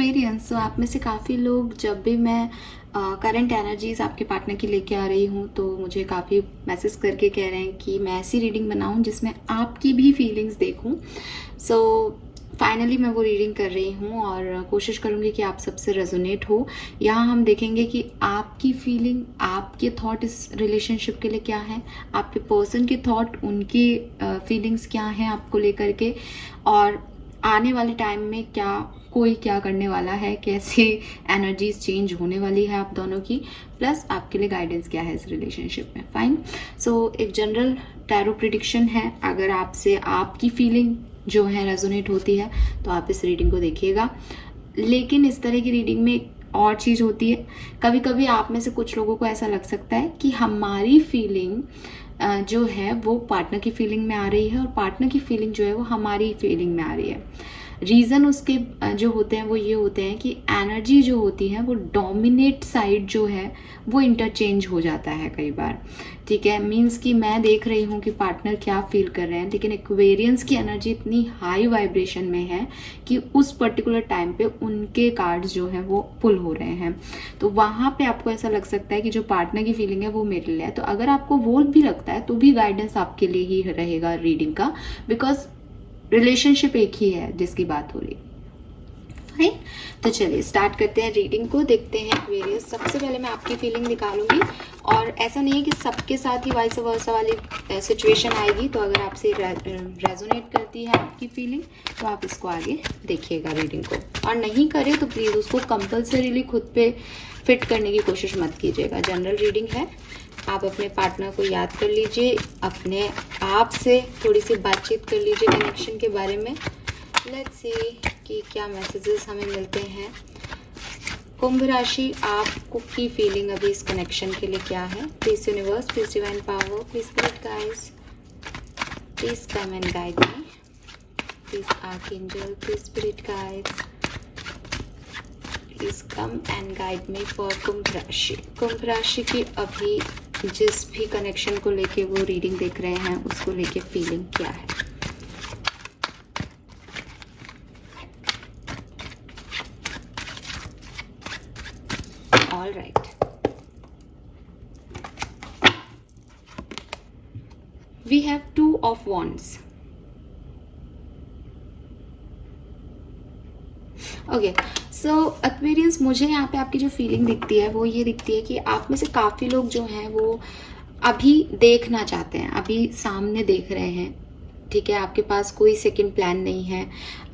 Aquarians, तो आप में से काफ़ी लोग, जब भी मैं करंट एनर्जीज आपके पार्टनर की लेके आ रही हूँ तो मुझे काफ़ी मैसेज करके कह रहे हैं कि मैं ऐसी रीडिंग बनाऊँ जिसमें आपकी भी फीलिंग्स देखूँ। सो फाइनली मैं वो रीडिंग कर रही हूँ और कोशिश करूँगी कि आप सबसे रेजोनेट हो। यहाँ हम देखेंगे कि आपकी फीलिंग, आपके थॉट इस रिलेशनशिप के लिए क्या है, आपके पर्सन के थॉट, उनकी फीलिंग्स क्या हैं आपको लेकर के, और आने वाले टाइम में कोई क्या करने वाला है, कैसे एनर्जीज चेंज होने वाली है आप दोनों की, प्लस आपके लिए गाइडेंस क्या है इस रिलेशनशिप में। फाइन। सो एक जनरल टैरो प्रिडिक्शन है। अगर आपसे आपकी फीलिंग जो है रेजोनेट होती है तो आप इस रीडिंग को देखिएगा। लेकिन इस तरह की रीडिंग में और चीज़ होती है, कभी कभी आप में से कुछ लोगों को ऐसा लग सकता है कि हमारी फीलिंग जो है वो पार्टनर की फीलिंग में आ रही है और पार्टनर की फीलिंग जो है वो हमारी फीलिंग में आ रही है। रीज़न उसके जो होते हैं वो ये होते हैं कि एनर्जी जो होती है वो डोमिनेट साइड जो है वो इंटरचेंज हो जाता है कई बार। ठीक है, मीन्स कि मैं देख रही हूँ कि पार्टनर क्या फील कर रहे हैं, लेकिन एक्वेरियंस की एनर्जी इतनी हाई वाइब्रेशन में है कि उस पर्टिकुलर टाइम पे उनके कार्ड्स जो हैं वो पुल हो रहे हैं। तो वहाँ पे आपको ऐसा लग सकता है कि जो पार्टनर की फीलिंग है वो मेरे लिए है। तो अगर आपको वो भी लगता है तो भी गाइडेंस आपके लिए ही रहेगा रीडिंग का, बिकॉज रिलेशनशिप एक ही है जिसकी बात हो रही है। तो चलिए स्टार्ट करते हैं रीडिंग को, देखते हैं एक्वेरियस। सबसे पहले मैं आपकी फीलिंग निकालूंगी, और ऐसा नहीं है कि सबके साथ ही वाइस वर्सा वाली सिचुएशन आएगी। तो अगर आपसे रेजोनेट करती है आपकी फीलिंग तो आप इसको आगे देखिएगा रीडिंग को, और नहीं करे तो प्लीज़ उसको कंपल्सरीली खुद पे फिट करने की कोशिश मत कीजिएगा। जनरल रीडिंग है, आप अपने पार्टनर को याद कर लीजिए, अपने आप से थोड़ी सी बातचीत कर लीजिए कनेक्शन के बारे में। लेट्स सी कि क्या मैसेजेस हमें मिलते हैं। कुंभ राशि, आपको की फीलिंग अभी इस कनेक्शन के लिए क्या है? Please universe, please divine power, please spirit guides, please come and guide me, please archangel, please spirit guides, please come and guide me for Kumbh rashi. कुंभ राशि की अभी जिस भी कनेक्शन को लेके वो रीडिंग देख रहे हैं उसको लेके फीलिंग क्या है? All right. We have Two of Wands. Okay, so Aquarians, मुझे यहाँ पे आपकी जो फीलिंग दिखती है वो ये दिखती है कि आप में से काफ़ी लोग जो हैं वो अभी देखना चाहते हैं, अभी सामने देख रहे हैं। ठीक है, आपके पास कोई सेकंड प्लान नहीं है,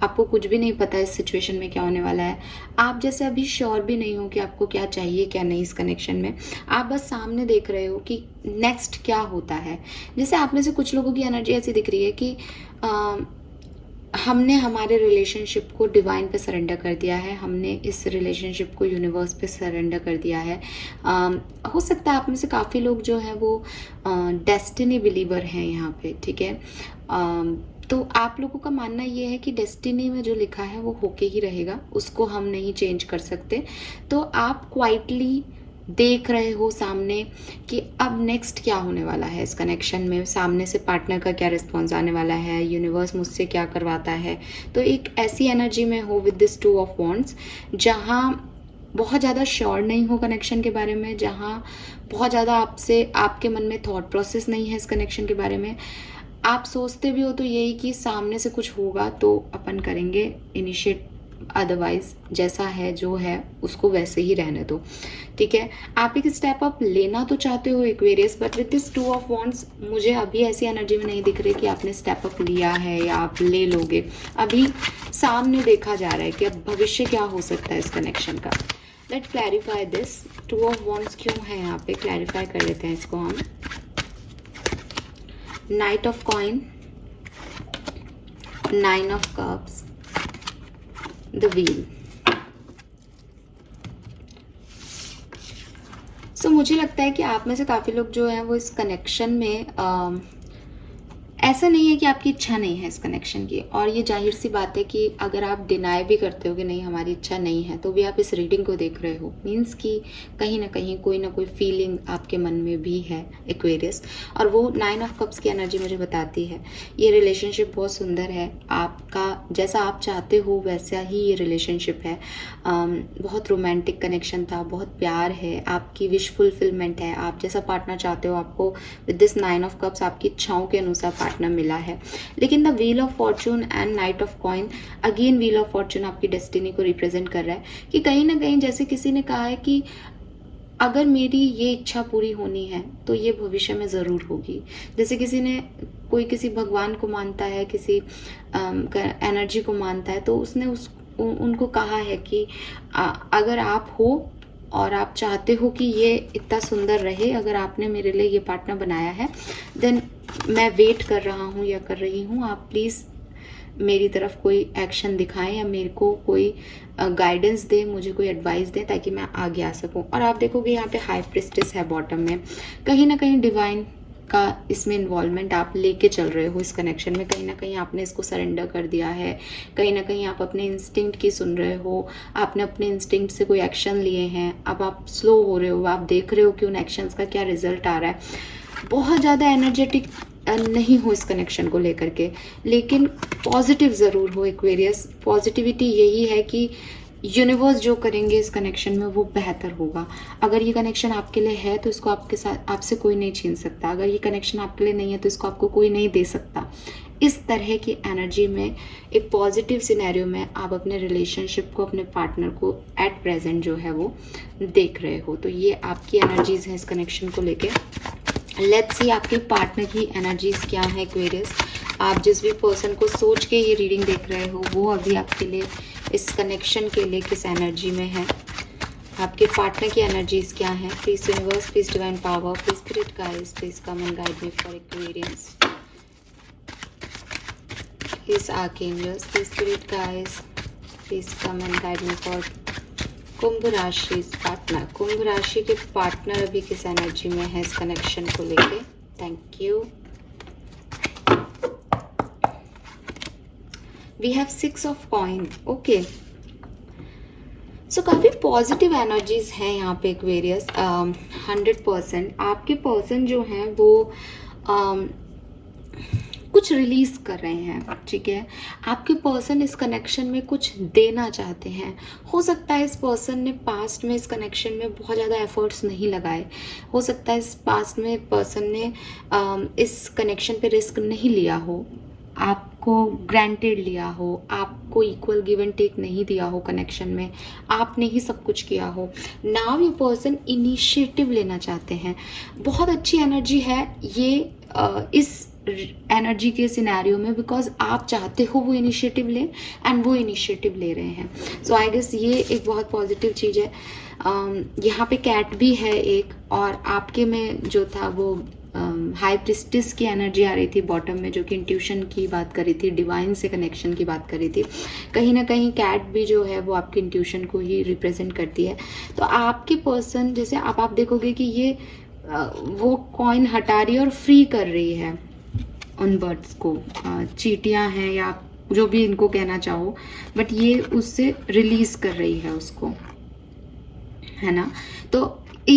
आपको कुछ भी नहीं पता इस सिचुएशन में क्या होने वाला है। आप जैसे अभी श्योर भी नहीं हो कि आपको क्या चाहिए क्या नहीं इस कनेक्शन में। आप बस सामने देख रहे हो कि नेक्स्ट क्या होता है। जैसे आप में से कुछ लोगों की एनर्जी ऐसी दिख रही है कि हमने हमारे रिलेशनशिप को डिवाइन पे सरेंडर कर दिया है, हमने इस रिलेशनशिप को यूनिवर्स पे सरेंडर कर दिया है। हो सकता है आप में से काफ़ी लोग जो हैं वो डेस्टिनी बिलीवर हैं यहाँ पे। ठीक है, तो आप लोगों का मानना ये है कि डेस्टिनी में जो लिखा है वो होके ही रहेगा, उसको हम नहीं चेंज कर सकते। तो आप क्वाइटली देख रहे हो सामने कि अब नेक्स्ट क्या होने वाला है इस कनेक्शन में, सामने से पार्टनर का क्या रिस्पॉन्स आने वाला है, यूनिवर्स मुझसे क्या करवाता है। तो एक ऐसी एनर्जी में हो with this two of wands, जहाँ बहुत ज़्यादा श्योर नहीं हो कनेक्शन के बारे में, जहाँ बहुत ज़्यादा आपके मन में थॉट प्रोसेस नहीं है इस कनेक्शन के बारे में। आप सोचते भी हो तो यही कि सामने से कुछ होगा तो अपन करेंगे इनिशिएट, अदरवाइज जैसा है जो है उसको वैसे ही रहने दो। ठीक है, आप एक स्टेप अप लेना तो चाहते हो Aquarius, but with this two of wands मुझे अभी ऐसी एनर्जी में नहीं दिख रही कि आपने स्टेप अप लिया है या आप ले लोगे। अभी सामने देखा जा रहा है कि अब भविष्य क्या हो सकता है इस कनेक्शन का। Let clarify this. Two of wands क्यों है यहाँ पे, क्लैरिफाई कर लेते हैं इसको हम। Knight of coin, nine of cups, the wheel. So मुझे लगता है कि आप में से काफ़ी लोग जो हैं वो इस कनेक्शन में ऐसा नहीं है कि आपकी इच्छा नहीं है इस कनेक्शन की, और ये जाहिर सी बात है कि अगर आप डिनाई भी करते हो कि नहीं हमारी इच्छा नहीं है, तो भी आप इस रीडिंग को देख रहे हो, मीन्स कि कहीं ना कोई फीलिंग आपके मन में भी है एक्वेरियस। और वो 9 ऑफ कप्स की एनर्जी मुझे बताती है ये रिलेशनशिप बहुत सुंदर है, आपका जैसा आप चाहते हो वैसा ही ये रिलेशनशिप है। बहुत रोमांटिक कनेक्शन था, बहुत प्यार है, आपकी विश फुलफिलमेंट है, आप जैसा पार्टनर चाहते हो आपको विद दिस 9 ऑफ कप्स आपकी इच्छाओं के अनुसार पार्टनर मिला है। लेकिन the wheel of Fortune and night of coin, again wheel of Fortune आपकी डेस्टिनी को रिप्रेजेंट कर रहा है कि कहीं ना कहीं जैसे किसी ने कहा है कि अगर मेरी ये इच्छा पूरी होनी है तो ये भविष्य में ज़रूर होगी। जैसे किसी ने कोई किसी भगवान को मानता है, किसी एनर्जी को मानता है, तो उसने उनको कहा है कि अगर आप हो और आप चाहते हो कि ये इतना सुंदर रहे, अगर आपने मेरे लिए ये पार्टनर बनाया है, देन मैं वेट कर रहा हूँ या कर रही हूँ, आप प्लीज़ मेरी तरफ कोई एक्शन दिखाएं या मेरे को कोई गाइडेंस दे, मुझे कोई एडवाइस दे ताकि मैं आगे आ सकूं। और आप देखोगे यहाँ पे हाई प्रिस्टेस है बॉटम में, कहीं ना कहीं डिवाइन का इसमें इन्वॉल्वमेंट आप लेके चल रहे हो इस कनेक्शन में। कहीं ना कहीं आपने इसको सरेंडर कर दिया है, कहीं ना कहीं आप अपने इंस्टिंक्ट की सुन रहे हो, आपने अपने इंस्टिंक्ट से कोई एक्शन लिए हैं, अब आप स्लो हो रहे हो, आप देख रहे हो कि उन एक्शंस का क्या रिजल्ट आ रहा है। बहुत ज़्यादा एनर्जेटिक नहीं हो इस कनेक्शन को लेकर के, लेकिन पॉजिटिव ज़रूर हो एक्वेरियस। पॉजिटिविटी यही है कि यूनिवर्स जो करेंगे इस कनेक्शन में वो बेहतर होगा। अगर ये कनेक्शन आपके लिए है तो इसको आपके साथ आपसे कोई नहीं छीन सकता, अगर ये कनेक्शन आपके लिए नहीं है तो इसको आपको कोई नहीं दे सकता। इस तरह की एनर्जी में एक पॉजिटिव सिनेरियो में आप अपने रिलेशनशिप को, अपने पार्टनर को एट प्रेजेंट जो है वो देख रहे हो। तो ये आपकी एनर्जीज हैं इस कनेक्शन को लेके। लेट्स सी आपके पार्टनर की एनर्जीज क्या है एक्वेरियस। आप जिस भी पर्सन को सोच के ये रीडिंग देख रहे हो वो अभी आपके लिए इस कनेक्शन के लिए किस एनर्जी में है, आपके पार्टनर की एनर्जीज क्या है। Please universe, please divine power, please spirit guides, please come and guide me for Aquarians. Please archangels, please spirit guides, please come and guide me for Kumbh rashi partner. कुंभ राशि के पार्टनर अभी किस एनर्जी में है इस कनेक्शन को लेके। Thank you. We have 6 of coin. Okay, so काफ़ी पॉजिटिव एनर्जीज हैं यहाँ पे एक्वेरियस। 100% आपके पर्सन जो हैं वो कुछ रिलीज कर रहे हैं, ठीक है। आपके पर्सन इस कनेक्शन में कुछ देना चाहते हैं। हो सकता है इस पर्सन ने पास्ट में इस कनेक्शन में बहुत ज़्यादा एफर्ट्स नहीं लगाए, हो सकता है इस पास्ट में पर्सन ने इस कनेक्शन पे रिस्क नहीं लिया हो, आपको ग्रांटेड लिया हो, आपको इक्वल गिव एंड टेक नहीं दिया हो कनेक्शन में, आपने ही सब कुछ किया हो। नाउ ये पर्सन इनिशिएटिव लेना चाहते हैं। बहुत अच्छी एनर्जी है ये इस एनर्जी के सिनेरियो में, बिकॉज आप चाहते हो वो इनिशिएटिव लें एंड वो इनिशिएटिव ले रहे हैं। सो आई गेस ये एक बहुत पॉजिटिव चीज़ है। यहाँ पे कैट भी है एक, और आपके में जो था वो हाई प्रिस्टिस की एनर्जी आ रही थी बॉटम में, जो कि इंट्यूशन की बात कर रही थी, डिवाइन से कनेक्शन की बात कर रही थी। कहीं ना कहीं कैट भी जो है वो आपकी इंट्यूशन को ही रिप्रेजेंट करती है। तो आपके पर्सन जैसे आप देखोगे कि ये वो कॉइन हटा रही है और फ्री कर रही है उन बर्ड्स को, चींटियां हैं या जो भी इनको कहना चाहो, बट ये उससे रिलीज कर रही है उसको, है ना। तो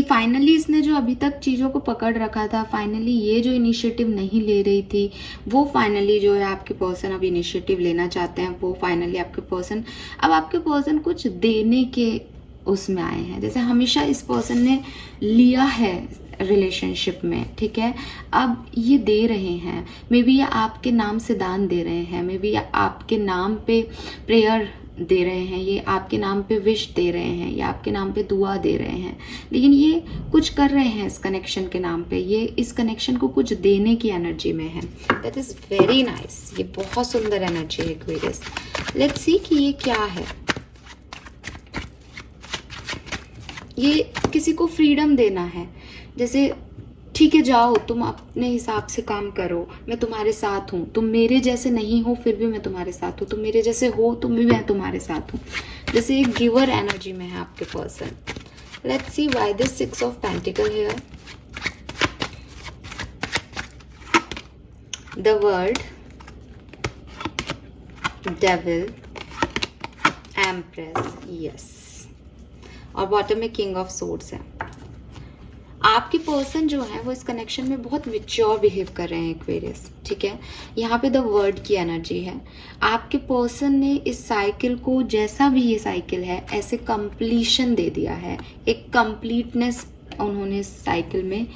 फाइनली इसने जो अभी तक चीज़ों को पकड़ रखा था, फाइनली ये जो इनिशिएटिव नहीं ले रही थी, वो फाइनली जो है आपके पर्सन अब इनिशिएटिव लेना चाहते हैं। वो फाइनली आपके पर्सन कुछ देने के उसमें आए हैं। जैसे हमेशा इस पर्सन ने लिया है रिलेशनशिप में, ठीक है, अब ये दे रहे हैं। मे बी ये आपके नाम से दान दे रहे हैं, मे बी आपके नाम पे प्रेयर दे रहे हैं, ये आपके नाम पे विश दे रहे हैं, या आपके नाम पे दुआ दे रहे हैं, लेकिन ये कुछ कर रहे हैं इस कनेक्शन के नाम पे। ये इस कनेक्शन को कुछ देने की एनर्जी में है। That is very nice. ये बहुत सुंदर एनर्जी है एक्वेरियस। लेट्स सी कि ये क्या है। ये किसी को फ्रीडम देना है, जैसे ठीक है जाओ तुम अपने हिसाब से काम करो, मैं तुम्हारे साथ हूँ, तुम मेरे जैसे नहीं हो फिर भी मैं तुम्हारे साथ हूँ, तुम मेरे जैसे हो तुम भी मैं तुम्हारे साथ हूँ। जैसे एक गिवर एनर्जी में है आपके person. Let's see why this 6 of pentacle here. The world, devil, empress, yes, और बॉटम में किंग ऑफ सोर्ड्स है। आपके पर्सन जो है वो इस कनेक्शन में बहुत मेच्योर बिहेव कर रहे हैं एक्वेरियस, ठीक है। यहाँ पे द वर्ड की एनर्जी है। आपके पर्सन ने इस साइकिल को, जैसा भी ये साइकिल है, ऐसे कंप्लीशन दे दिया है, एक कंप्लीटनेस उन्होंने इस साइकिल में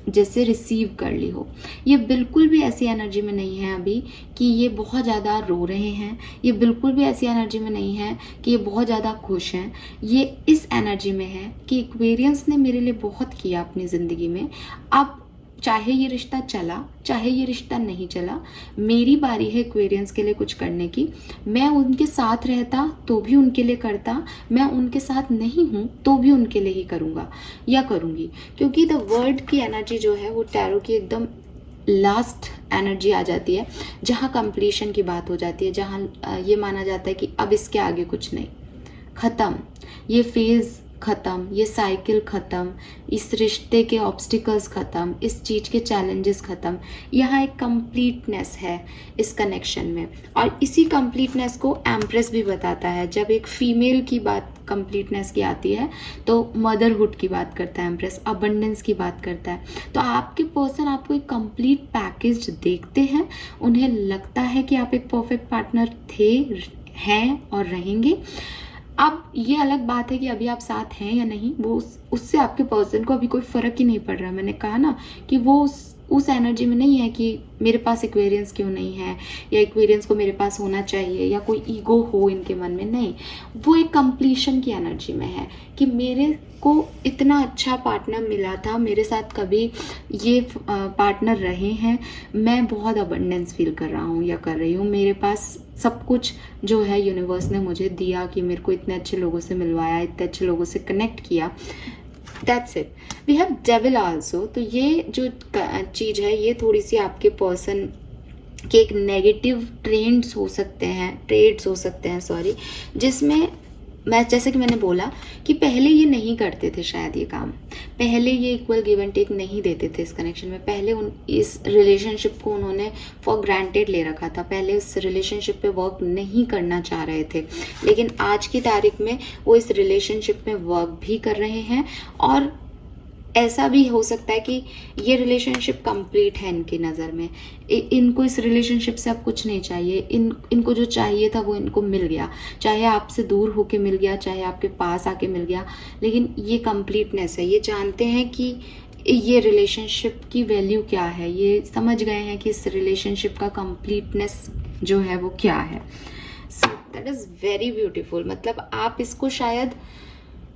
जैसे रिसीव कर ली हो। ये बिल्कुल भी ऐसी एनर्जी में नहीं है अभी कि ये बहुत ज़्यादा रो रहे हैं, ये बिल्कुल भी ऐसी एनर्जी में नहीं है कि ये बहुत ज़्यादा खुश हैं। ये इस एनर्जी में है कि एक्वेरियंस ने मेरे लिए बहुत किया अपनी ज़िंदगी में, अब चाहे ये रिश्ता चला चाहे ये रिश्ता नहीं चला, मेरी बारी है एक्वेरियंस के लिए कुछ करने की। मैं उनके साथ रहता तो भी उनके लिए करता, मैं उनके साथ नहीं हूँ तो भी उनके लिए ही करूँगा या करूँगी, क्योंकि द वर्ड की एनर्जी जो है वो टैरो की एकदम लास्ट एनर्जी आ जाती है, जहाँ कंप्लीशन की बात हो जाती है, जहाँ ये माना जाता है कि अब इसके आगे कुछ नहीं, ख़त्म, ये फेज़ ख़त्म, ये साइकिल ख़त्म, इस रिश्ते के ऑब्स्टिकल्स ख़त्म, इस चीज़ के चैलेंजेस ख़त्म। यहाँ एक कंप्लीटनेस है इस कनेक्शन में, और इसी कंप्लीटनेस को एम्प्रेस भी बताता है। जब एक फीमेल की बात कंप्लीटनेस की आती है तो मदरहुड की बात करता है एम्प्रेस, अबंडेंस की बात करता है। तो आपके पर्सन आपको एक कंप्लीट पैकेज देखते हैं, उन्हें लगता है कि आप एक परफेक्ट पार्टनर थे, हैं और रहेंगे। अब ये अलग बात है कि अभी आप साथ हैं या नहीं, वो उससे आपके पर्सन को अभी कोई फ़र्क ही नहीं पड़ रहा है। मैंने कहा ना कि वो उस एनर्जी में नहीं है कि मेरे पास एक्वेरियंस क्यों नहीं है, या एक्वेरियंस को मेरे पास होना चाहिए, या कोई ईगो हो इनके मन में, नहीं। वो एक कंप्लीशन की एनर्जी में है कि मेरे को इतना अच्छा पार्टनर मिला था, मेरे साथ कभी ये पार्टनर रहे हैं, मैं बहुत अबंडेंस फील कर रहा हूँ या कर रही हूँ, मेरे पास सब कुछ जो है यूनिवर्स ने मुझे दिया कि मेरे को इतने अच्छे लोगों से मिलवाया, इतने अच्छे लोगों से कनेक्ट किया। That's it. We have devil also. तो ये जो चीज़ है ये थोड़ी सी आपके पर्सन के एक नेगेटिव ट्रेड्स हो सकते हैं सॉरी, जिसमें मैं, जैसे कि मैंने बोला कि पहले ये नहीं करते थे शायद ये काम, पहले ये इक्वल गिव एंड टेक नहीं देते थे इस कनेक्शन में, पहले इस रिलेशनशिप को उन्होंने फॉर ग्रांटेड ले रखा था, पहले इस रिलेशनशिप पे वर्क नहीं करना चाह रहे थे। लेकिन आज की तारीख में वो इस रिलेशनशिप में वर्क भी कर रहे हैं, और ऐसा भी हो सकता है कि ये रिलेशनशिप कंप्लीट है इनकी नज़र में, इनको इस रिलेशनशिप से अब कुछ नहीं चाहिए, इनको जो चाहिए था वो इनको मिल गया, चाहे आपसे दूर होके मिल गया, चाहे आपके पास आके मिल गया, लेकिन ये कंप्लीटनेस है। ये जानते हैं कि ये रिलेशनशिप की वैल्यू क्या है, ये समझ गए हैं कि इस रिलेशनशिप का कंप्लीटनेस जो है वो क्या है। So that is very beautiful. मतलब आप इसको शायद,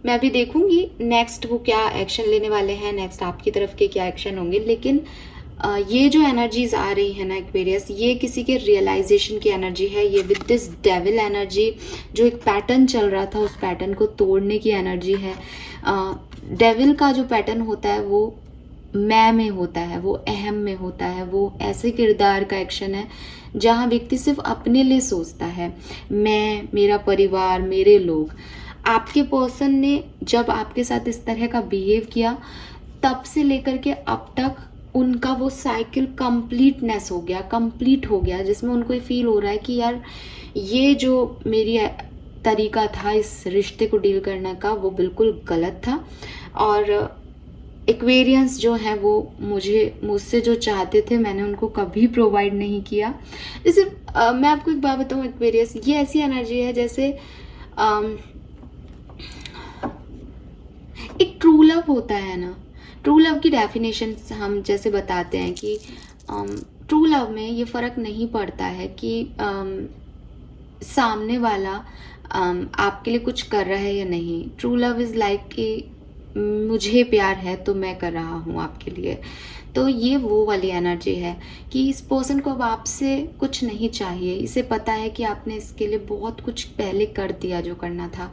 मैं अभी देखूंगी नेक्स्ट वो क्या एक्शन लेने वाले हैं, नेक्स्ट आपकी तरफ के क्या एक्शन होंगे, लेकिन ये जो एनर्जीज आ रही है ना एक्वेरियस, ये किसी के रियलाइजेशन की एनर्जी है। ये विद दिस डेविल एनर्जी, जो एक पैटर्न चल रहा था उस पैटर्न को तोड़ने की एनर्जी है। डेविल का जो पैटर्न होता है वो मैं में होता है, वो अहम में होता है, वो ऐसे किरदार का एक्शन है जहाँ व्यक्ति सिर्फ अपने लिए सोचता है, मैं, मेरा परिवार, मेरे लोग। आपके पर्सन ने जब आपके साथ इस तरह का बिहेव किया, तब से लेकर के अब तक उनका वो साइकिल कंप्लीटनेस हो गया, कंप्लीट हो गया, जिसमें उनको ये फील हो रहा है कि यार ये जो मेरी तरीका था इस रिश्ते को डील करने का वो बिल्कुल गलत था, और एक्वेरियंस जो है वो मुझसे जो चाहते थे मैंने उनको कभी प्रोवाइड नहीं किया। जैसे मैं आपको एक बात बताऊँ, एक्वेरियस ये ऐसी एनर्जी है जैसे एक ट्रू लव होता है ना, ट्रू लव की डेफिनेशन हम जैसे बताते हैं कि ट्रू लव में ये फ़र्क नहीं पड़ता है कि सामने वाला आपके लिए कुछ कर रहा है या नहीं। ट्रू लव इज़ लाइक कि मुझे प्यार है तो मैं कर रहा हूँ आपके लिए। तो ये वो वाली एनर्जी है कि इस पर्सन को अब आपसे कुछ नहीं चाहिए, इसे पता है कि आपने इसके लिए बहुत कुछ पहले कर दिया जो करना था,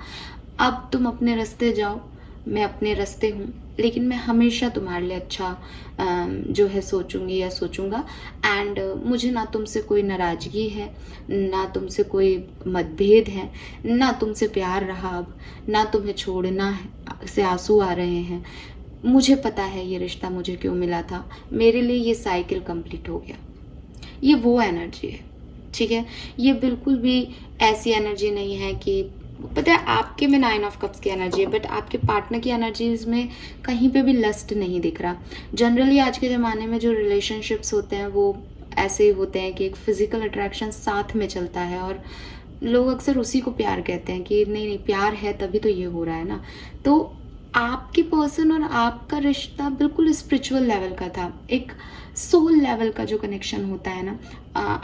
अब तुम अपने रास्ते जाओ, मैं अपने रास्ते हूँ, लेकिन मैं हमेशा तुम्हारे लिए अच्छा जो है सोचूंगी या सोचूंगा। एंड मुझे ना तुमसे कोई नाराज़गी है, ना तुमसे कोई मतभेद है, ना तुमसे प्यार रहा अब, ना तुम्हें छोड़ना से आंसू आ रहे हैं। मुझे पता है ये रिश्ता मुझे क्यों मिला था, मेरे लिए ये साइकिल कंप्लीट हो गया। ये वो एनर्जी है, ठीक है। ये बिल्कुल भी ऐसी एनर्जी नहीं है कि, पता है आपके में 9 ऑफ कप्स की एनर्जी है, बट आपके पार्टनर की एनर्जीज में कहीं पे भी लस्ट नहीं दिख रहा। जनरली आज के ज़माने में जो रिलेशनशिप्स होते हैं वो ऐसे ही होते हैं कि एक फिजिकल अट्रैक्शन साथ में चलता है, और लोग अक्सर उसी को प्यार कहते हैं कि नहीं नहीं प्यार है तभी तो ये हो रहा है ना। तो आपके पर्सन और आपका रिश्ता बिल्कुल स्पिरिचुअल लेवल का था, एक सोल लेवल का जो कनेक्शन होता है ना।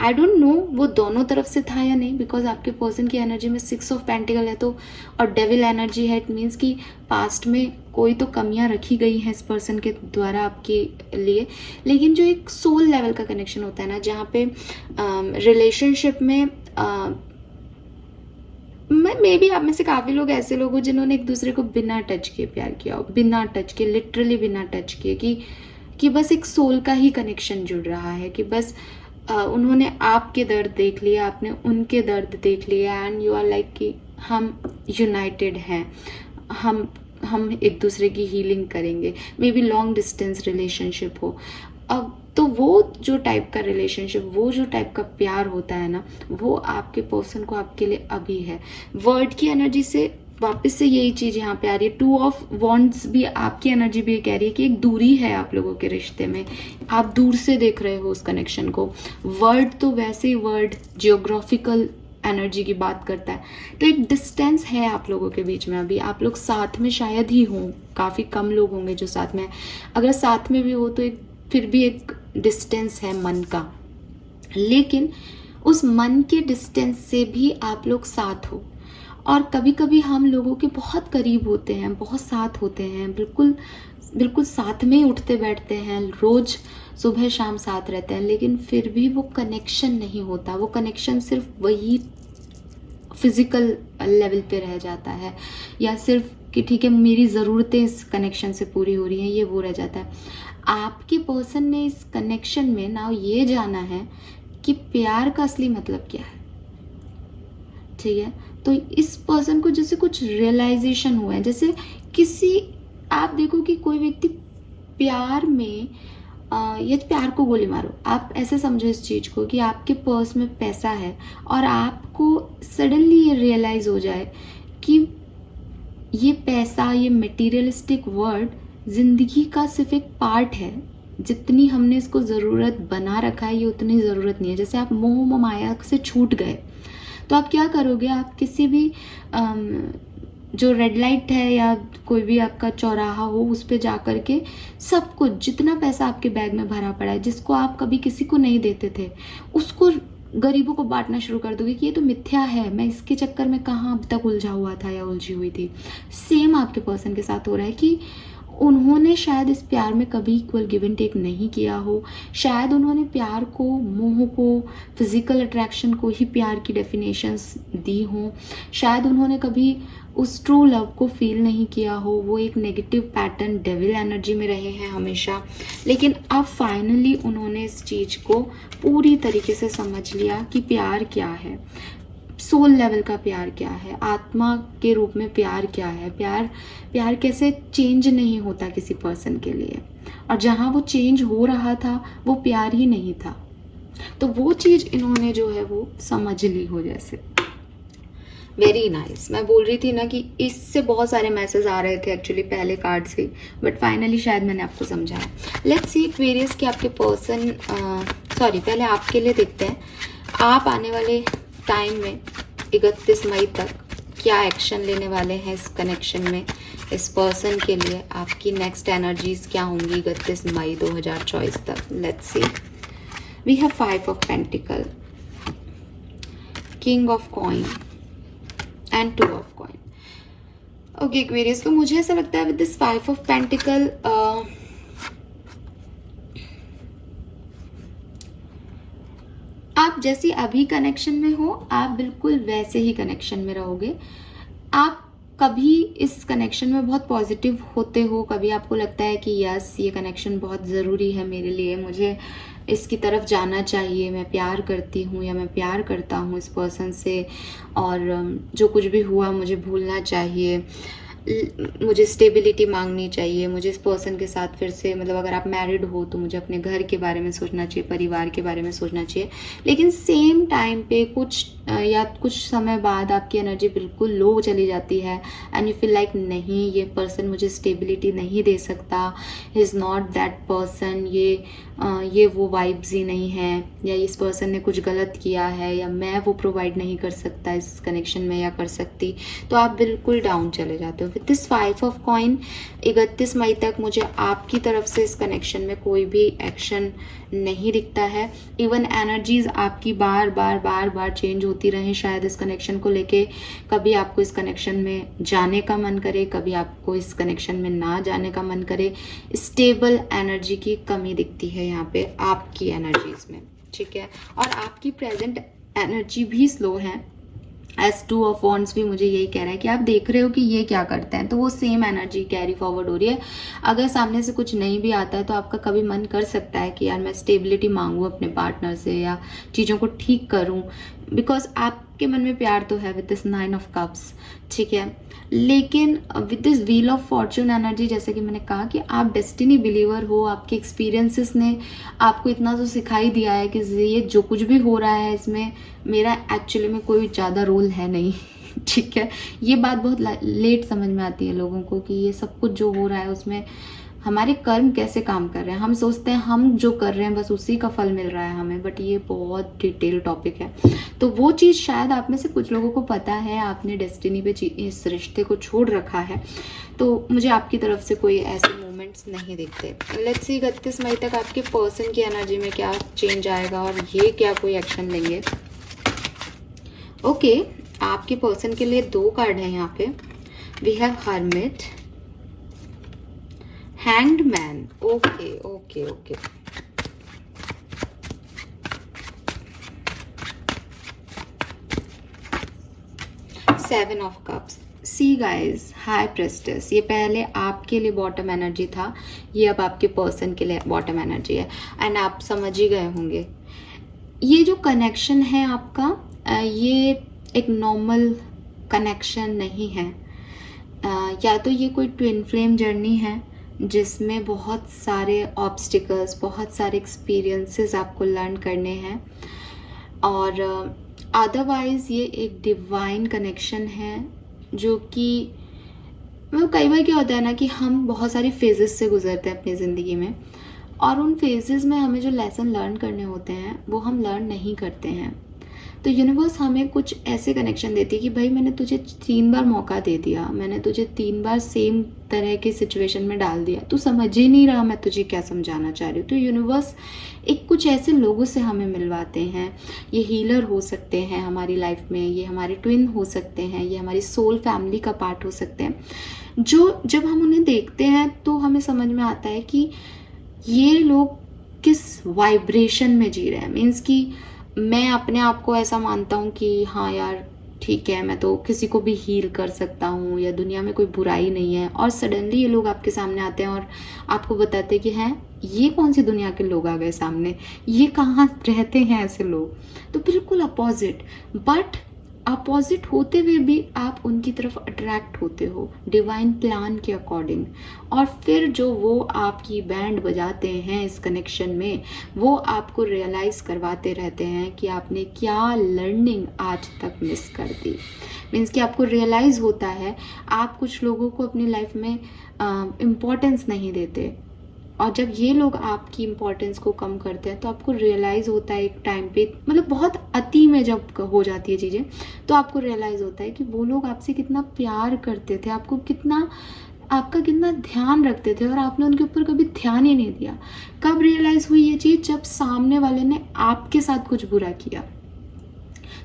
आई डोंट नो वो दोनों तरफ से था या नहीं, बिकॉज आपके पर्सन की एनर्जी में 6 ऑफ पेंटिकल है तो, और डेविल एनर्जी है। इट मीन्स कि पास्ट में कोई तो कमियां रखी गई हैं इस पर्सन के द्वारा आपके लिए। लेकिन जो एक सोल लेवल का कनेक्शन होता है ना, जहाँ पे रिलेशनशिप में मैं मे बी आप में से काफ़ी लोग ऐसे लोग हो जिन्होंने एक दूसरे को बिना टच किए प्यार किया हो, बिना टच किए, लिटरली बिना टच किए, कि बस एक सोल का ही कनेक्शन जुड़ रहा है, कि बस उन्होंने आपके दर्द देख लिया, आपने उनके दर्द देख लिया, एंड यू आर लाइक कि हम यूनाइटेड हैं, हम एक दूसरे की हीलिंग करेंगे। May be long distance relationship हो। अब तो वो जो टाइप का रिलेशनशिप, वो जो टाइप का प्यार होता है ना, वो आपके पर्सन को आपके लिए अभी है। वर्ड की एनर्जी से वापस से यही चीज़ यहाँ पे आ रही है। 2 ऑफ वॉन्ड्स भी आपकी एनर्जी भी कह रही है कि एक दूरी है आप लोगों के रिश्ते में, आप दूर से देख रहे हो उस कनेक्शन को। वर्ड तो वैसे ही वर्ड जियोग्राफिकल एनर्जी की बात करता है, तो एक डिस्टेंस है आप लोगों के बीच में। अभी आप लोग साथ में शायद ही हों, काफ़ी कम लोग होंगे जो साथ में, अगर साथ में भी हो तो एक फिर भी एक डिस्टेंस है मन का। लेकिन उस मन के डिस्टेंस से भी आप लोग साथ हो, और कभी कभी हम लोगों के बहुत करीब होते हैं, बहुत साथ होते हैं, बिल्कुल बिल्कुल साथ में ही उठते बैठते हैं, रोज सुबह शाम साथ रहते हैं, लेकिन फिर भी वो कनेक्शन नहीं होता। वो कनेक्शन सिर्फ वही फिजिकल लेवल पे रह जाता है, या सिर्फ कि ठीक है मेरी ज़रूरतें इस कनेक्शन से पूरी हो रही हैं, ये वो रह जाता है। आपके पर्सन ने इस कनेक्शन में ना ये जाना है कि प्यार का असली मतलब क्या है, ठीक है। तो इस पर्सन को जैसे कुछ रियलाइजेशन हुआ है, जैसे किसी, आप देखो कि कोई व्यक्ति प्यार में ये प्यार को गोली मारो, आप ऐसे समझो इस चीज़ को कि आपके पर्स में पैसा है और आपको सडनली ये रियलाइज़ हो जाए कि ये पैसा, ये मटेरियलिस्टिक वर्ड ज़िंदगी का सिर्फ एक पार्ट है। जितनी हमने इसको ज़रूरत बना रखा है ये उतनी ज़रूरत नहीं है। जैसे आप मोह माया से छूट गए तो आप क्या करोगे, आप किसी भी जो रेड लाइट है या कोई भी आपका चौराहा हो उस पर जा कर के सब कुछ, जितना पैसा आपके बैग में भरा पड़ा है जिसको आप कभी किसी को नहीं देते थे, उसको गरीबों को बांटना शुरू कर दोगे कि ये तो मिथ्या है, मैं इसके चक्कर में कहाँ अब तक उलझा हुआ था या उलझी हुई थी। सेम आपके पर्सन के साथ हो रहा है कि उन्होंने शायद इस प्यार में कभी इक्वल गिव एंड टेक नहीं किया हो, शायद उन्होंने प्यार को, मोह को, फिजिकल अट्रैक्शन को ही प्यार की डेफिनेशंस दी हो, शायद उन्होंने कभी उस ट्रू लव को फील नहीं किया हो, वो एक नेगेटिव पैटर्न डेविल एनर्जी में रहे हैं हमेशा। लेकिन अब फाइनली उन्होंने इस चीज़ को पूरी तरीके से समझ लिया कि प्यार क्या है, सोल लेवल का प्यार क्या है, आत्मा के रूप में प्यार क्या है, प्यार कैसे चेंज नहीं होता किसी पर्सन के लिए, और जहाँ वो चेंज हो रहा था वो प्यार ही नहीं था। तो वो चीज़ इन्होंने जो है वो समझ ली हो जैसे। Very nice. मैं बोल रही थी ना कि इससे बहुत सारे मैसेज आ रहे थे एक्चुअली पहले कार्ड से, बट फाइनली शायद मैंने आपको समझाया। लेट्स सी एक्वेरियस कि आपके पर्सन, सॉरी पहले आपके लिए देखते हैं, आप आने वाले टाइम में 31 मई तक क्या एक्शन लेने वाले हैं इस कनेक्शन में। इस पर्सन के लिए आपकी नेक्स्ट एनर्जीज क्या होंगी 31 मई 2024 तक। Let's see. We have 5 of pentacle, king of coin and 2 of coin. Okay Aquarius, तो मुझे ऐसा लगता है विद दिस 5 ऑफ पेंटिकल आप जैसी अभी कनेक्शन में हो आप बिल्कुल वैसे ही कनेक्शन में रहोगे। आप कभी इस कनेक्शन में बहुत पॉजिटिव होते हो, कभी आपको लगता है कि यस ये कनेक्शन बहुत ज़रूरी है मेरे लिए, मुझे इसकी तरफ जाना चाहिए, मैं प्यार करती हूँ या मैं प्यार करता हूँ इस पर्सन से, और जो कुछ भी हुआ मुझे भूलना चाहिए। मुझे स्टेबिलिटी मांगनी चाहिए, मुझे इस पर्सन के साथ फिर से, मतलब अगर आप मैरिड हो तो मुझे अपने घर के बारे में सोचना चाहिए, परिवार के बारे में सोचना चाहिए। लेकिन सेम टाइम पे कुछ समय बाद आपकी एनर्जी बिल्कुल लो चली जाती है एंड यू फील लाइक नहीं, ये पर्सन मुझे स्टेबिलिटी नहीं दे सकता, he is not that person, ये वो वाइब्स ही नहीं है, या इस पर्सन ने कुछ गलत किया है, या मैं वो प्रोवाइड नहीं कर सकता इस कनेक्शन में या कर सकती, तो आप बिल्कुल डाउन चले जाते हो। विद दिस 5 ऑफ कॉइन 31 मई तक मुझे आपकी तरफ से इस कनेक्शन में कोई भी एक्शन नहीं दिखता है। इवन एनर्जीज आपकी बार बार चेंज होती रहे, शायद इस कनेक्शन को लेके कभी आपको इस कनेक्शन में जाने का मन करे, कभी आपको इस कनेक्शन में ना जाने का मन करे। स्टेबल एनर्जी की कमी दिखती है यहाँ पे आपकी एनर्जीज में, ठीक है। और आपकी प्रेजेंट एनर्जी भी स्लो है। एस 2 ऑफ वॉन्ड्स भी मुझे यही कह रहा है कि आप देख रहे हो कि ये क्या करते हैं, तो वो सेम एनर्जी कैरी फॉरवर्ड हो रही है। अगर सामने से कुछ नहीं भी आता है तो आपका कभी मन कर सकता है कि यार मैं स्टेबिलिटी मांगूँ अपने पार्टनर से या चीज़ों को ठीक करूँ, बिकॉज आपके मन में प्यार तो है विद दिस 9 ऑफ कप्स, ठीक है। लेकिन with this wheel of Fortune energy, जैसे कि मैंने कहा कि आप डेस्टिनी बिलीवर हो, आपके एक्सपीरियंसेस ने आपको इतना तो सिखाई दिया है कि ये जो कुछ भी हो रहा है इसमें मेरा एक्चुअली में कोई ज़्यादा रोल है नहीं ठीक है। ये बात बहुत लेट समझ में आती है लोगों को कि ये सब कुछ जो हो रहा है उसमें हमारे कर्म कैसे काम कर रहे हैं। हम सोचते हैं हम जो कर रहे हैं बस उसी का फल मिल रहा है हमें, बट ये बहुत डिटेल टॉपिक है। तो वो चीज़ शायद आप में से कुछ लोगों को पता है, आपने डेस्टिनी पे इस रिश्ते को छोड़ रखा है, तो मुझे आपकी तरफ से कोई ऐसे मोमेंट्स नहीं दिखते। लेट्स सी 31 मई तक आपके पर्सन की एनर्जी में क्या चेंज आएगा और ये क्या कोई एक्शन लेंगे। ओके, आपके पर्सन के लिए 2 कार्ड है यहाँ पे। We have hermit, hanged man. Okay okay okay, seven of cups. See guys, high priestess, ये पहले आपके लिए बॉटम एनर्जी था, ये अब आपके पर्सन के लिए बॉटम एनर्जी है एंड आप समझ ही गए होंगे। ये जो कनेक्शन है आपका, ये एक नॉर्मल कनेक्शन नहीं है। या तो ये कोई ट्विन फ्लेम जर्नी है जिसमें बहुत सारे ऑब्स्टिकल्स, बहुत सारे एक्सपीरियंसेस आपको लर्न करने हैं, और अदरवाइज ये एक डिवाइन कनेक्शन है जो कि मतलब कई बार क्या होता है ना कि हम बहुत सारी फेजेस से गुजरते हैं अपनी ज़िंदगी में, और उन फेजेस में हमें जो लेसन लर्न करने होते हैं वो हम लर्न नहीं करते हैं। तो यूनिवर्स हमें कुछ ऐसे कनेक्शन देती है कि भाई मैंने तुझे 3 बार मौका दे दिया, मैंने तुझे 3 बार सेम तरह की सिचुएशन में डाल दिया, तू समझ ही नहीं रहा मैं तुझे क्या समझाना चाह रही हूँ। तो यूनिवर्स एक कुछ ऐसे लोगों से हमें मिलवाते हैं। ये हीलर हो सकते हैं हमारी लाइफ में, ये हमारे ट्विन हो सकते हैं, ये हमारी सोल फैमिली का पार्ट हो सकते हैं, जो जब हम उन्हें देखते हैं तो हमें समझ में आता है कि ये लोग किस वाइब्रेशन में जी रहे हैं। मीन्स कि मैं अपने आप को ऐसा मानता हूँ कि हाँ यार ठीक है, मैं तो किसी को भी हील कर सकता हूँ या दुनिया में कोई बुराई नहीं है, और सडनली ये लोग आपके सामने आते हैं और आपको बताते हैं कि हैं ये कौन सी दुनिया के लोग आ गए सामने, ये कहाँ रहते हैं ऐसे लोग। तो बिल्कुल अपोजिट, बट अपोजिट होते हुए भी आप उनकी तरफ अट्रैक्ट होते हो डिवाइन प्लान के अकॉर्डिंग, और फिर जो वो आपकी बैंड बजाते हैं इस कनेक्शन में, वो आपको रियलाइज़ करवाते रहते हैं कि आपने क्या लर्निंग आज तक मिस कर दी। मीन्स कि आपको रियलाइज़ होता है आप कुछ लोगों को अपनी लाइफ में इम्पोर्टेंस नहीं देते, और जब ये लोग आपकी इम्पोर्टेंस को कम करते हैं तो आपको रियलाइज़ होता है एक टाइम पे, मतलब बहुत अति में जब हो जाती है चीज़ें, तो आपको रियलाइज़ होता है कि वो लोग आपसे कितना प्यार करते थे, आपको कितना, आपका कितना ध्यान रखते थे, और आपने उनके ऊपर कभी ध्यान ही नहीं दिया। कब रियलाइज़ हुई ये चीज़? जब सामने वाले ने आपके साथ कुछ बुरा किया।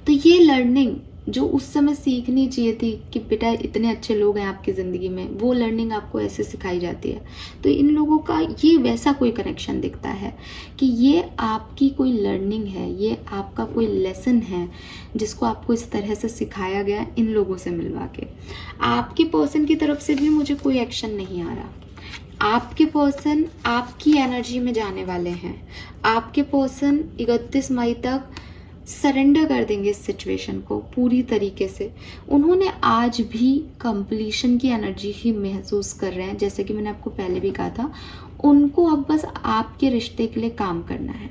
तो ये लर्निंग जो उस समय सीखनी चाहिए थी कि बेटा इतने अच्छे लोग हैं आपकी ज़िंदगी में, वो लर्निंग आपको ऐसे सिखाई जाती है। तो इन लोगों का ये वैसा कोई कनेक्शन दिखता है कि ये आपकी कोई लर्निंग है, ये आपका कोई लेसन है जिसको आपको इस तरह से सिखाया गया इन लोगों से मिलवा के। आपके पर्सन की तरफ से भी मुझे कोई एक्शन नहीं आ रहा। आपके पर्सन आपकी एनर्जी में जाने वाले हैं। आपके पर्सन 31 मई तक सरेंडर कर देंगे इस सिचुएशन को पूरी तरीके से। उन्होंने आज भी कंप्लीशन की एनर्जी ही महसूस कर रहे हैं, जैसे कि मैंने आपको पहले भी कहा था। उनको अब बस आपके रिश्ते के लिए काम करना है,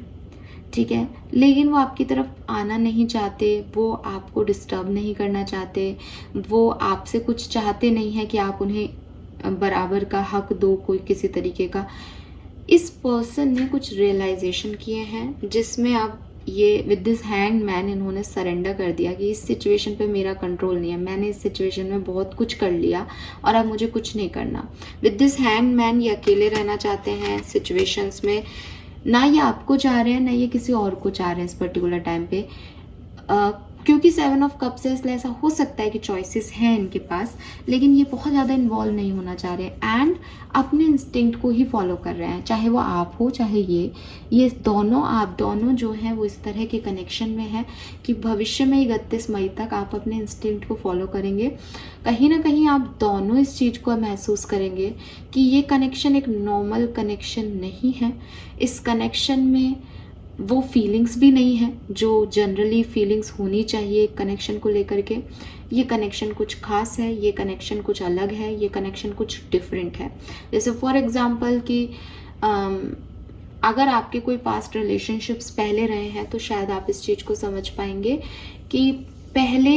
ठीक है। लेकिन वो आपकी तरफ आना नहीं चाहते, वो आपको डिस्टर्ब नहीं करना चाहते, वो आपसे कुछ चाहते नहीं है कि आप उन्हें बराबर का हक दो कोई किसी तरीके का। इस पर्सन ने कुछ रियलाइजेशन किए हैं जिसमें अब ये विद दिस हैंग मैन इन्होंने सरेंडर कर दिया कि इस सिचुएशन पे मेरा कंट्रोल नहीं है, मैंने इस सिचुएशन में बहुत कुछ कर लिया और अब मुझे कुछ नहीं करना। विद दिस हैंग मैन ये अकेले रहना चाहते हैं सिचुएशंस में, ना ये आपको चाह रहे हैं ना ये किसी और को चाह रहे हैं इस पर्टिकुलर टाइम पे। क्योंकि 7 ऑफ कप्स है इसलिए ऐसा हो सकता है कि चॉइसेस हैं इनके पास, लेकिन ये बहुत ज़्यादा इन्वॉल्व नहीं होना चाह रहे हैं एंड अपने इंस्टिंक्ट को ही फॉलो कर रहे हैं, चाहे वो आप हो चाहे ये दोनों, आप दोनों जो हैं वो इस तरह के कनेक्शन में है कि भविष्य में 31 मई तक आप अपने इंस्टिंक्ट को फॉलो करेंगे। कहीं ना कहीं आप दोनों इस चीज़ को महसूस करेंगे कि ये कनेक्शन एक नॉर्मल कनेक्शन नहीं है। इस कनेक्शन में वो फीलिंग्स भी नहीं है जो जनरली फीलिंग्स होनी चाहिए एक कनेक्शन को लेकर के। ये कनेक्शन कुछ खास है, ये कनेक्शन कुछ अलग है, ये कनेक्शन कुछ डिफरेंट है। जैसे फॉर एग्जांपल कि अगर आपके कोई पास्ट रिलेशनशिप्स पहले रहे हैं तो शायद आप इस चीज़ को समझ पाएंगे कि पहले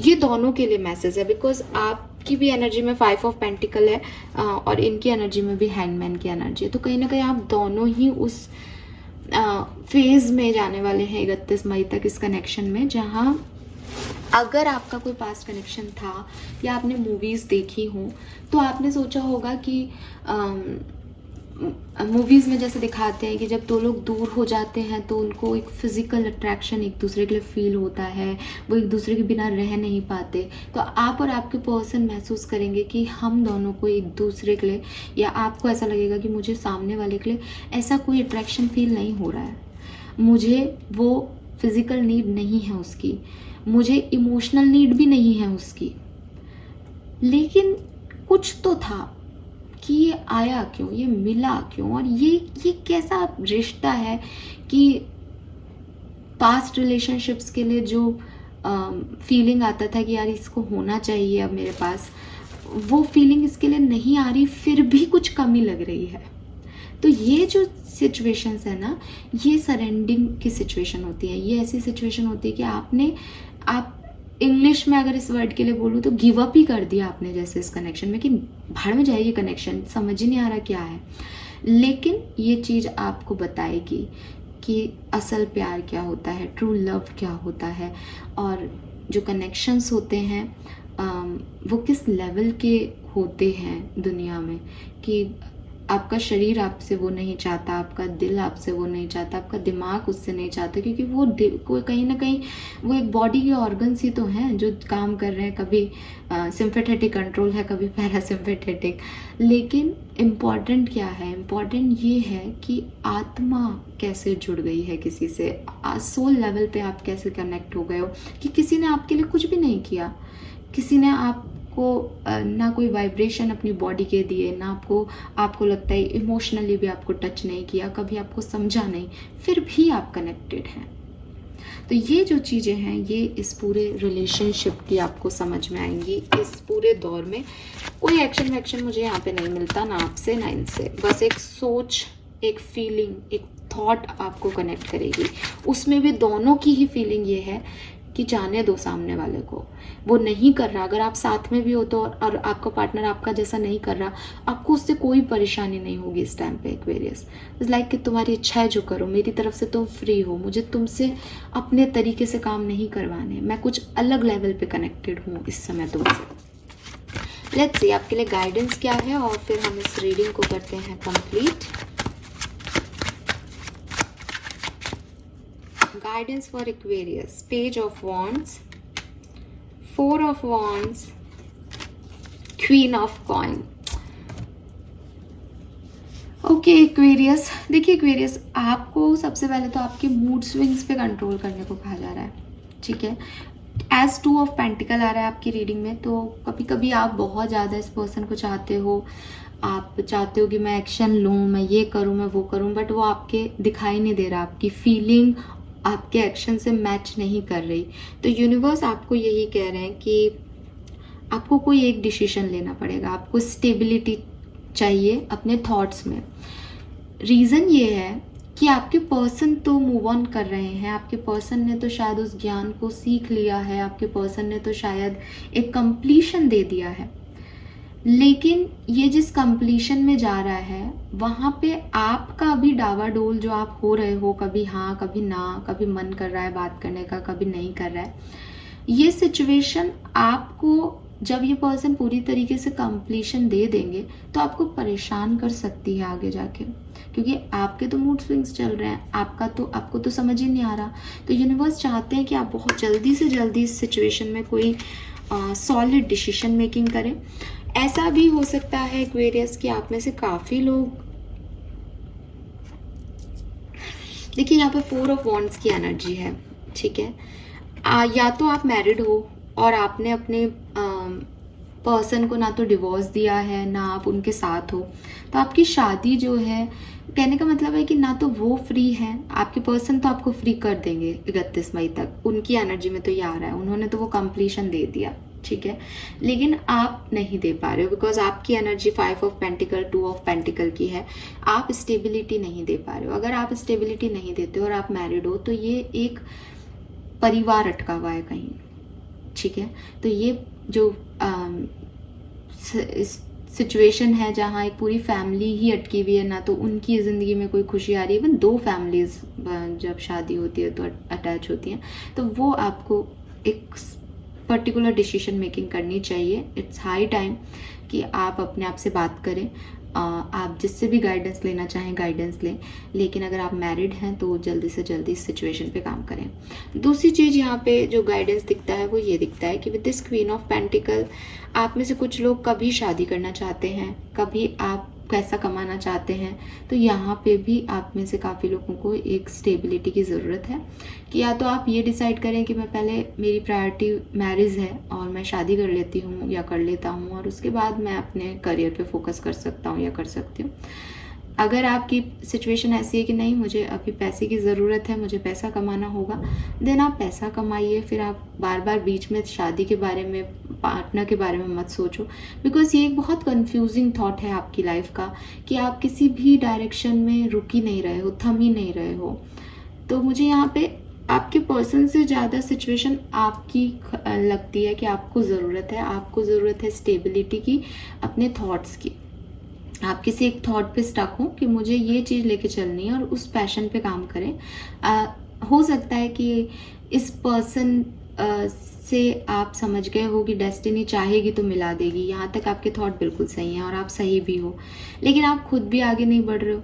ये दोनों के लिए मैसेज है, बिकॉज आपकी भी एनर्जी में 5 ऑफ पेंटिकल है और इनकी एनर्जी में भी हैंगमैन की एनर्जी है। तो कहीं ना कहीं आप दोनों ही उस फेज में जाने वाले हैं 31 मई तक इस कनेक्शन में, जहां अगर आपका कोई पास्ट कनेक्शन था या आपने मूवीज़ देखी हो तो आपने सोचा होगा कि मूवीज़ में जैसे दिखाते हैं कि जब दो लोग दूर हो जाते हैं तो उनको एक फिजिकल अट्रैक्शन एक दूसरे के लिए फील होता है, वो एक दूसरे के बिना रह नहीं पाते। तो आप और आपके पर्सन महसूस करेंगे कि हम दोनों को एक दूसरे के लिए, या आपको ऐसा लगेगा कि मुझे सामने वाले के लिए ऐसा कोई अट्रैक्शन फील नहीं हो रहा है, मुझे वो फिजिकल नीड नहीं है उसकी, मुझे इमोशनल नीड भी नहीं है उसकी, लेकिन कुछ तो था कि ये आया क्यों, ये मिला क्यों, और ये कैसा रिश्ता है कि पास्ट रिलेशनशिप्स के लिए जो फीलिंग आता था कि यार इसको होना चाहिए अब मेरे पास, वो फीलिंग इसके लिए नहीं आ रही, फिर भी कुछ कमी लग रही है। तो ये जो सिचुएशंस है ना, ये सरेंडिंग की सिचुएशन होती है। ये ऐसी सिचुएशन होती है कि आप इंग्लिश में अगर इस वर्ड के लिए बोलूँ तो गिव अप ही कर दिया आपने जैसे इस कनेक्शन में कि भाड़ में जाए ये कनेक्शन, समझ ही नहीं आ रहा क्या है। लेकिन ये चीज़ आपको बताएगी कि असल प्यार क्या होता है, ट्रू लव क्या होता है, और जो कनेक्शंस होते हैं वो किस लेवल के होते हैं दुनिया में, कि आपका शरीर आपसे वो नहीं चाहता, आपका दिल आपसे वो नहीं चाहता, आपका दिमाग उससे नहीं चाहता, क्योंकि वो कहीं ना कहीं वो एक बॉडी के ऑर्गन्स ही तो हैं जो काम कर रहे हैं। कभी सिम्पैथेटिक कंट्रोल है, कभी पैरासिम्पैथेटिक। लेकिन इम्पॉर्टेंट क्या है, इम्पॉर्टेंट ये है कि आत्मा कैसे जुड़ गई है किसी से, सोल लेवल पे आप कैसे कनेक्ट हो गए हो, कि किसी ने आपके लिए कुछ भी नहीं किया, किसी ने आपको ना कोई वाइब्रेशन अपनी बॉडी के दिए, ना आपको लगता है इमोशनली भी आपको टच नहीं किया, कभी आपको समझा नहीं, फिर भी आप कनेक्टेड हैं। तो ये जो चीज़ें हैं ये इस पूरे रिलेशनशिप की आपको समझ में आएंगी। इस पूरे दौर में कोई एक्शन वैक्शन मुझे यहाँ पे नहीं मिलता, ना आपसे ना इनसे, बस एक सोच, एक फीलिंग, एक थॉट आपको कनेक्ट करेगी। उसमें भी दोनों की ही फीलिंग ये है कि जाने दो सामने वाले को, वो नहीं कर रहा। अगर आप साथ में भी हो तो और आपका पार्टनर आपका जैसा नहीं कर रहा, आपको उससे कोई परेशानी नहीं होगी इस टाइम पे। एक्वेरियस इज लाइक कि तुम्हारी इच्छा है जो करो, मेरी तरफ से तुम फ्री हो, मुझे तुमसे अपने तरीके से काम नहीं करवाने, मैं कुछ अलग लेवल पे कनेक्टेड हूँ इस समय तुमसे। लेट्स सी आपके लिए गाइडेंस क्या है और फिर हम इस रीडिंग को करते हैं complete. Guidance for Aquarius, Page of Wands, 4 of Wands, Queen of Coin। Okay Aquarius, देखिए एक्वेरियस, आपको सबसे पहले तो आपके मूड स्विंग्स पे कंट्रोल करने को कहा जा रहा है, ठीक है। एज 2 ऑफ पेंटिकल आ रहा है आपकी रीडिंग में, तो कभी कभी आप बहुत ज़्यादा इस पर्सन को चाहते हो, आप चाहते हो कि मैं एक्शन लूँ, मैं ये करूँ, मैं वो करूँ, बट वो आपके दिखाई नहीं दे रहा, आपकी फीलिंग आपके एक्शन से मैच नहीं कर रही। तो यूनिवर्स आपको यही कह रहे हैं कि आपको कोई एक डिसीजन लेना पड़ेगा, आपको स्टेबिलिटी चाहिए अपने थॉट्स में। रीज़न ये है कि आपके पर्सन तो मूव ऑन कर रहे हैं, आपके पर्सन ने तो शायद उस ज्ञान को सीख लिया है, आपके पर्सन ने तो शायद एक कंप्लीशन दे दिया है, लेकिन ये जिस कंप्लीशन में जा रहा है वहाँ पे आपका भी डावाडोल जो आप हो रहे हो, कभी हाँ कभी ना, कभी मन कर रहा है बात करने का, कभी नहीं कर रहा है, ये सिचुएशन आपको, जब ये पर्सन पूरी तरीके से कंप्लीशन दे देंगे तो आपको परेशान कर सकती है आगे जाके, क्योंकि आपके तो मूड स्विंग्स चल रहे हैं, आपको तो समझ ही नहीं आ रहा। तो यूनिवर्स चाहते हैं कि आप बहुत जल्दी से जल्दी इस सिचुएशन में कोई सॉलिड डिसीजन मेकिंग करें। ऐसा भी हो सकता है एक्वेरियस कि आप में से काफ़ी लोग, देखिए यहाँ पे 4 ऑफ वॉन्ड्स की एनर्जी है, ठीक है। या तो आप मैरिड हो और आपने अपने पर्सन को ना तो डिवोर्स दिया है ना आप उनके साथ हो, तो आपकी शादी जो है, कहने का मतलब है कि ना तो वो फ्री है, आपके पर्सन तो आपको फ्री कर देंगे 31 मई तक, उनकी एनर्जी में तो ये आ रहा है, उन्होंने तो वो कंप्लीशन दे दिया, ठीक है, लेकिन आप नहीं दे पा रहे हो बिकॉज आपकी energy 5 of pentacle 2 of pentacle की है, आप स्टेबिलिटी नहीं दे पा रहे हो। अगर आप स्टेबिलिटी नहीं देते हो और आप मैरिड हो तो ये एक परिवार अटका हुआ है कहीं, ठीक है। तो ये जो सिचुएशन है जहाँ एक पूरी फैमिली ही अटकी हुई है, ना तो उनकी ज़िंदगी में कोई खुशी आ रही है, इवन 2 फैमिलीज जब शादी होती है तो अटैच होती हैं, तो वो आपको एक पर्टिकुलर डिसीजन मेकिंग करनी चाहिए। इट्स हाई टाइम कि आप अपने आप से बात करें, आप जिससे भी गाइडेंस लेना चाहें गाइडेंस लें, लेकिन अगर आप मैरिड हैं तो जल्दी से जल्दी इस सिचुएशन पे काम करें। दूसरी चीज़ यहाँ पे जो गाइडेंस दिखता है वो ये दिखता है कि with this queen of pentacle, आप में से कुछ लोग कभी शादी करना चाहते हैं, कभी आप पैसा कमाना चाहते हैं, तो यहाँ पे भी आप में से काफ़ी लोगों को एक स्टेबिलिटी की ज़रूरत है कि या तो आप ये डिसाइड करें कि मैं पहले, मेरी प्रायोरिटी मैरिज है और मैं शादी कर लेती हूँ या कर लेता हूँ और उसके बाद मैं अपने करियर पे फोकस कर सकता हूँ या कर सकती हूँ। अगर आपकी सिचुएशन ऐसी है कि नहीं मुझे अभी पैसे की ज़रूरत है, मुझे पैसा कमाना होगा, देन आप पैसा कमाइए, फिर आप बार बार बीच में शादी के बारे में, पार्टनर के बारे में मत सोचो, बिकॉज ये एक बहुत कंफ्यूजिंग थॉट है आपकी लाइफ का कि आप किसी भी डायरेक्शन में रुक ही नहीं रहे हो, थम ही नहीं रहे हो। तो मुझे यहाँ पे आपके पर्सन से ज़्यादा सिचुएशन आपकी लगती है कि आपको ज़रूरत है स्टेबिलिटी की, अपने थॉट्स की। आप किसी एक थॉट पे स्टक हो कि मुझे ये चीज़ लेके चलनी है और उस पैशन पे काम करें। हो सकता है कि इस पर्सन से आप समझ गए हो कि डेस्टिनी चाहेगी तो मिला देगी, यहाँ तक आपके थॉट बिल्कुल सही हैं और आप सही भी हो, लेकिन आप खुद भी आगे नहीं बढ़ रहे हो।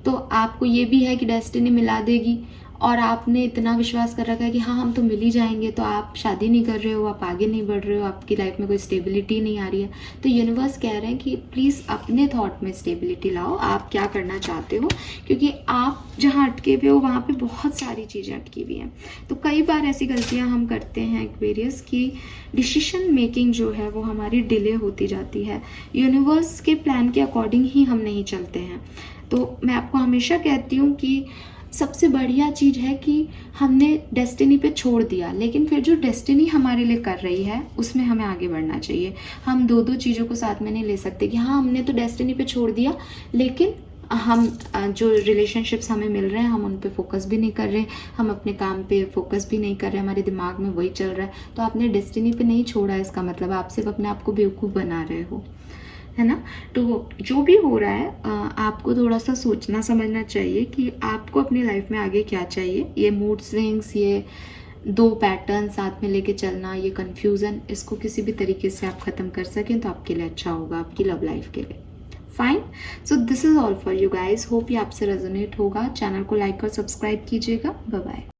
तो आपको ये भी है कि डेस्टिनी मिला देगी और आपने इतना विश्वास कर रखा है कि हाँ हम तो मिल ही जाएंगे, तो आप शादी नहीं कर रहे हो, आप आगे नहीं बढ़ रहे हो, आपकी लाइफ में कोई स्टेबिलिटी नहीं आ रही है। तो यूनिवर्स कह रहे हैं कि प्लीज़ अपने थॉट में स्टेबिलिटी लाओ, आप क्या करना चाहते हो, क्योंकि आप जहाँ अटके हुए हो वहाँ पे बहुत सारी चीज़ें अटकी हुई हैं। तो कई बार ऐसी गलतियाँ हम करते हैं एक्वेरियस की डिसीजन मेकिंग जो है वो हमारी डिले होती जाती है, यूनिवर्स के प्लान के अकॉर्डिंग ही हम नहीं चलते हैं। तो मैं आपको हमेशा कहती हूँ कि सबसे बढ़िया चीज़ है कि हमने डेस्टिनी पे छोड़ दिया, लेकिन फिर जो डेस्टिनी हमारे लिए कर रही है उसमें हमें आगे बढ़ना चाहिए। हम दो चीज़ों को साथ में नहीं ले सकते कि हाँ हमने तो डेस्टिनी पे छोड़ दिया, लेकिन हम जो रिलेशनशिप्स हमें मिल रहे हैं हम उन पे फोकस भी नहीं कर रहे, हम अपने काम पे फोकस भी नहीं कर रहे, हमारे दिमाग में वही चल रहा है। तो आपने डेस्टिनी पे नहीं छोड़ा, इसका मतलब आप सिर्फ अपने आप को बेवकूफ़ बना रहे हो, है ना। तो जो भी हो रहा है आपको थोड़ा सा सोचना समझना चाहिए कि आपको अपनी लाइफ में आगे क्या चाहिए। ये मूड स्विंग्स, ये 2 पैटर्न साथ में लेके चलना, ये कन्फ्यूज़न, इसको किसी भी तरीके से आप ख़त्म कर सकें तो आपके लिए अच्छा होगा, आपकी लव लाइफ के लिए। Fine, so this is all for you guys. Hope ये आपसे रेजोनेट होगा। चैनल को लाइक और सब्सक्राइब कीजिएगा। Bye bye.